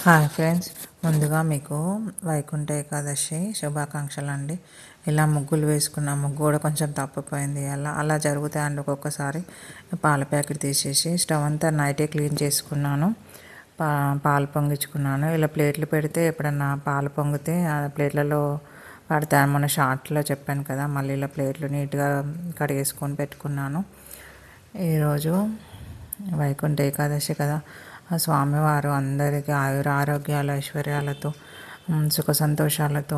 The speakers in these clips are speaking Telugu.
హాయ్ ఫ్రెండ్స్, ముందుగా మీకు వైకుంఠ ఏకాదశి శుభాకాంక్షలు అండి. ఇలా ముగ్గులు వేసుకున్న ముగ్గు కూడా కొంచెం తప్పిపోయింది. అలా జరుగుతాయండి ఒక్కొక్కసారి. పాల ప్యాకెట్ తీసేసి స్టవ్ అంతా నైటే క్లీన్ చేసుకున్నాను. పాలు పొంగించుకున్నాను. ఇలా ప్లేట్లు పెడితే ఎప్పుడన్నా పాలు పొంగితే ఆ ప్లేట్లలో పడతాను. మన షార్ట్లో చెప్పాను కదా, మళ్ళీ ఇలా ప్లేట్లు నీట్గా కడిగేసుకొని పెట్టుకున్నాను. ఈరోజు వైకుంఠ ఏకాదశి కదా, ఆ స్వామివారు అందరికీ ఆరోగ్యాలు ఐశ్వర్యాలతో సుఖ సంతోషాలతో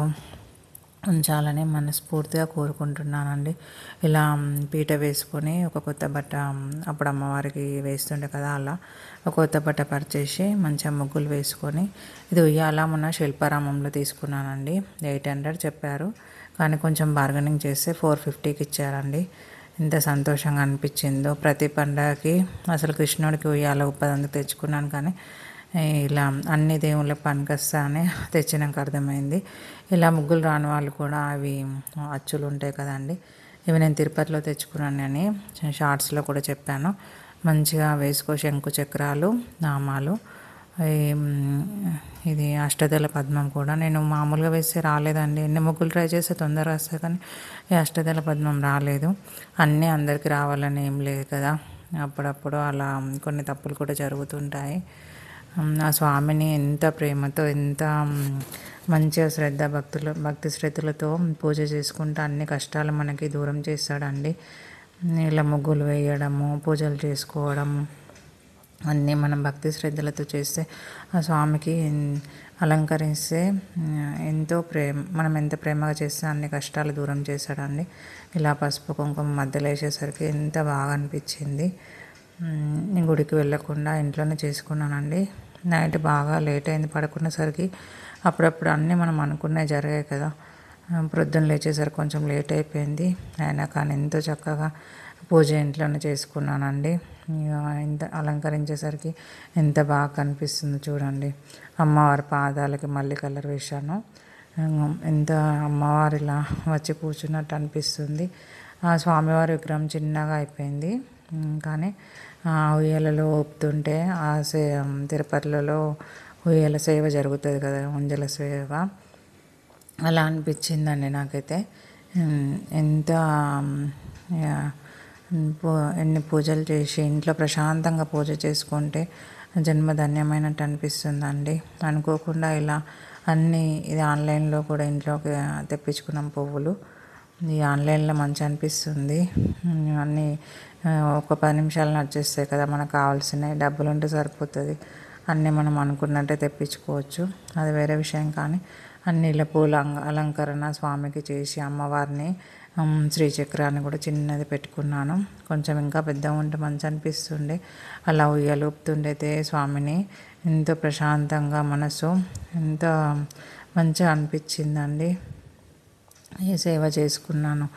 ఉంచాలని మనస్ఫూర్తిగా కోరుకుంటున్నానండి. ఇలా పీట వేసుకొని ఒక కొత్త బట్ట, అప్పుడు అమ్మవారికి వేస్తుండే కదా, అలా ఒక కొత్త బట్ట పరిచేసి మంచిగా ముగ్గులు వేసుకొని, ఇది ఉయ్యాల మొన్న శిల్పారామంలో తీసుకున్నానండి. 800 చెప్పారు, కానీ కొంచెం బార్గెనింగ్ చేస్తే 450కి ఇచ్చారండి. ఎంత సంతోషంగా అనిపించిందో. ప్రతి పండగకి అసలు కృష్ణుడికి ఉయ్యాల ఉప్పదందుకు తెచ్చుకున్నాను, కానీ ఇలా అన్ని దేవుళ్ళకి పనికొస్తానే తెచ్చినాక అర్థమైంది. ఇలా ముగ్గులు రాని వాళ్ళు కూడా అవి అచ్చులు ఉంటాయి కదండి, ఇవి నేను తిరుపతిలో తెచ్చుకున్నాను అని షార్ట్స్లో కూడా చెప్పాను. మంచిగా వేసుకో, శంకు చక్రాలు, నామాలు, ఇది అష్టదళ పద్మం కూడా నేను మామూలుగా వేస్తే రాలేదండి. ఎన్ని ముగ్గులు ట్రై చేస్తే తొందరగా వస్తాయి, కానీ ఈ అష్టదళ పద్మం రాలేదు. అన్నీ అందరికీ రావాలని ఏం లేదు కదా, అప్పుడప్పుడు అలా కొన్ని తప్పులు కూడా జరుగుతుంటాయి. ఆ స్వామిని ఎంత ప్రేమతో, ఎంత మంచిగా భక్తి శ్రద్ధలతో పూజ చేసుకుంటూ అన్ని కష్టాలు మనకి దూరం చేస్తాడండి. ఇలా ముగ్గులు వేయడము, పూజలు చేసుకోవడము అన్నీ మనం భక్తి శ్రద్ధలతో చేస్తే, ఆ స్వామికి అలంకరిస్తే మనం ఎంత ప్రేమగా చేస్తే అన్ని కష్టాలు దూరం చేస్తాడండి. ఇలా పసుపు కుంకుమ మధ్యలో వేసేసరికి ఎంత బాగా అనిపించింది. నేను గుడికి వెళ్ళకుండా ఇంట్లోనే చేసుకున్నానండి. నైట్ బాగా లేట్ అయింది పడుకునేసరికి. అప్పుడప్పుడు అన్నీ మనం అనుకున్నవి జరిగాయి కదా, ప్రొద్దున లేచేసరికి కొంచెం లేట్ అయిపోయింది. అయినా కానీ ఎంతో చక్కగా పూజ ఇంట్లోనే చేసుకున్నానండి. ఇంత అలంకరించేసరికి ఎంత బాగా కనిపిస్తుందో చూడండి. అమ్మవారి పాదాలకి మళ్ళీ కలర్ వేశాను. ఎంత అమ్మవారు ఇలా వచ్చి కూర్చున్నట్టు అనిపిస్తుంది. ఆ స్వామివారి విగ్రహం చిన్నగా అయిపోయింది, కానీ ఉయ్యాలలో ఊపుతుంటే తిరుపతిలో ఉయ్యాల సేవ జరుగుతుంది కదా, ఉంజల సేవ, అలా అనిపించిందండి నాకైతే. ఎంత ఎన్ని పూజలు చేసి ఇంట్లో ప్రశాంతంగా పూజ చేసుకుంటే జన్మధన్యమైనట్టు అనిపిస్తుందండి. అనుకోకుండా ఇలా ఇది ఆన్లైన్లో కూడా ఇంట్లోకి తెప్పించుకున్నాం పువ్వులు. ఈ ఆన్లైన్లో మంచి అనిపిస్తుంది. అన్నీ ఒక 10 నిమిషాలు నడిచేస్తాయి కదా, మనకు కావాల్సినవి. డబ్బులు ఉంటే సరిపోతుంది, అన్నీ మనం అనుకున్నట్టే తెప్పించుకోవచ్చు, అది వేరే విషయం. కానీ అన్ని ఇలా పూల అలంకరణ స్వామికి చేసి, అమ్మవారిని శ్రీచక్రాన్ని కూడా చిన్నది పెట్టుకున్నాను. కొంచెం ఇంకా పెద్దగా ఉంటే మంచి అనిపిస్తుండే. అలా ఉయ్యాలు ఊపుతుండైతే స్వామిని ఎంతో ప్రశాంతంగా మనసు ఎంత మంచిగా అనిపించిందండి. ఈ సేవ చేసుకున్నాను.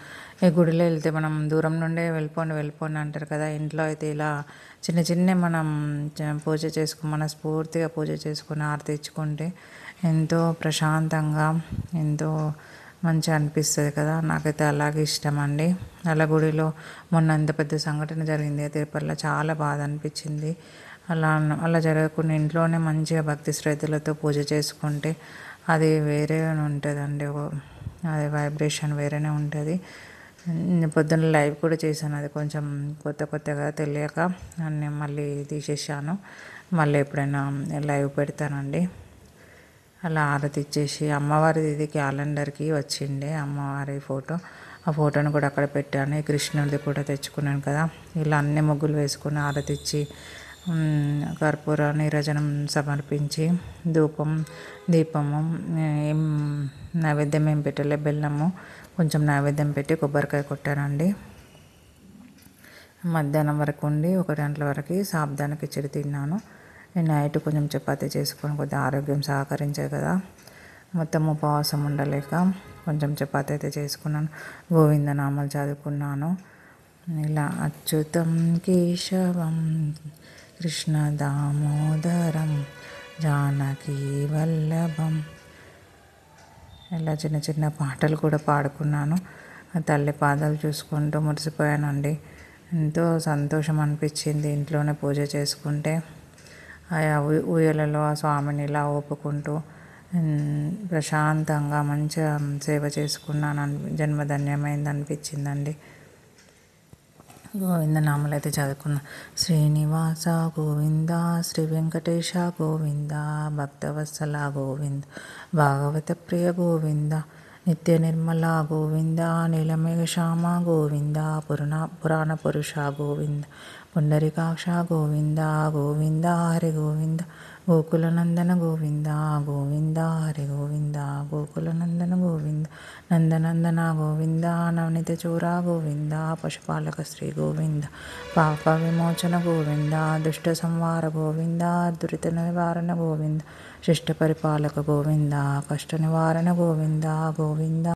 ఈ గుడిలో వెళ్తే మనం దూరం నుండే వెళ్ళిపోండి అంటారు కదా, ఇంట్లో అయితే ఇలా చిన్న మనం మనస్ఫూర్తిగా పూజ చేసుకుని ఆరతి ఇచ్చుకుంటే ఎంతో ప్రశాంతంగా, ఎంతో మంచిగా అనిపిస్తుంది కదా. నాకైతే అలాగే ఇష్టం అండి. అలా గుడిలో మొన్న ఎంత పెద్ద సంఘటన జరిగింది తిరుపతిలో, చాలా బాధ అనిపించింది. అలా జరగకుండా ఇంట్లోనే మంచిగా భక్తి శ్రద్ధలతో పూజ చేసుకుంటే అది వేరే ఉంటుందండి. అది వైబ్రేషన్ వేరేనే ఉంటుంది. పొద్దున్న లైవ్ కూడా చేశాను, అది కొంచెం కొత్తగా తెలియక అన్నీ మళ్ళీ తీసేసాను. మళ్ళీ ఎప్పుడైనా లైవ్ పెడతానండి. అలా ఆరతి ఇచ్చేసి అమ్మవారిది ఇది క్యాలెండర్కి వచ్చిండే అమ్మవారి ఫోటో, ఆ ఫోటోని కూడా అక్కడ పెట్టాను. ఈ కృష్ణుడిది కూడా తెచ్చుకున్నాను కదా. ఇలా అన్ని ముగ్గులు వేసుకుని ఆరతి ఇచ్చి, కర్పూర నీరాజనం సమర్పించి, దీపము నైవేద్యం ఏం పెట్టలే, బెల్లము కొంచెం నైవేద్యం పెట్టి కొబ్బరికాయ కొట్టానండి. మధ్యాహ్నం వరకు ఉండి 1 గంటల వరకు సాబ్దానికి కిచిడి తిన్నాను. నేను నైట్ కొంచెం చపాతీ చేసుకొని, కొద్దిగా ఆరోగ్యం సహకరించే కదా, మొత్తం ఉపవాసం ఉండలేక కొంచెం చపాతీ అయితే చేసుకున్నాను. గోవిందనామాలు చదువుకున్నాను. ఇలా అచ్యుతం కేశవం కృష్ణ దామోదరం జానకీ వల్లభం, ఇలా చిన్న పాటలు కూడా పాడుకున్నాను. తల్లి పాదాలు చూసుకుంటూ మురిసిపోయానండి. ఎంతో సంతోషం అనిపించింది ఇంట్లోనే పూజ చేసుకుంటే. ఊయలలో ఆ స్వామిని ఇలా ఊపుకుంటూ ప్రశాంతంగా మంచిగా సేవ చేసుకున్నాను. జన్మధన్యమైంది అనిపించిందండి. గోవింద నామలు అయితే చదువుకున్నా. శ్రీనివాస గోవింద, శ్రీ వెంకటేశ గోవింద, భక్తవత్సల గోవింద, భాగవత ప్రియ గోవింద, నిత్య నిర్మల గోవింద, నీలమేఘ శ్యామ గోవింద, పురాణ పురుష గోవింద, పుండరీకాక్ష గోవింద, గోవింద హరి గోవింద, గోకులనందన గోవింద, గోవింద హరి గోవింద, గోకులనందన గోవింద, నందనందన గోవింద, నవనీత చోర గోవింద, పశుపాలక శ్రీ గోవింద, పాప విమోచన గోవింద, దుష్ట సంహార గోవింద, దురిత నివారణ గోవింద, శిష్ట పరిపాలక గోవింద, కష్ట నివారణ గోవింద, గోవింద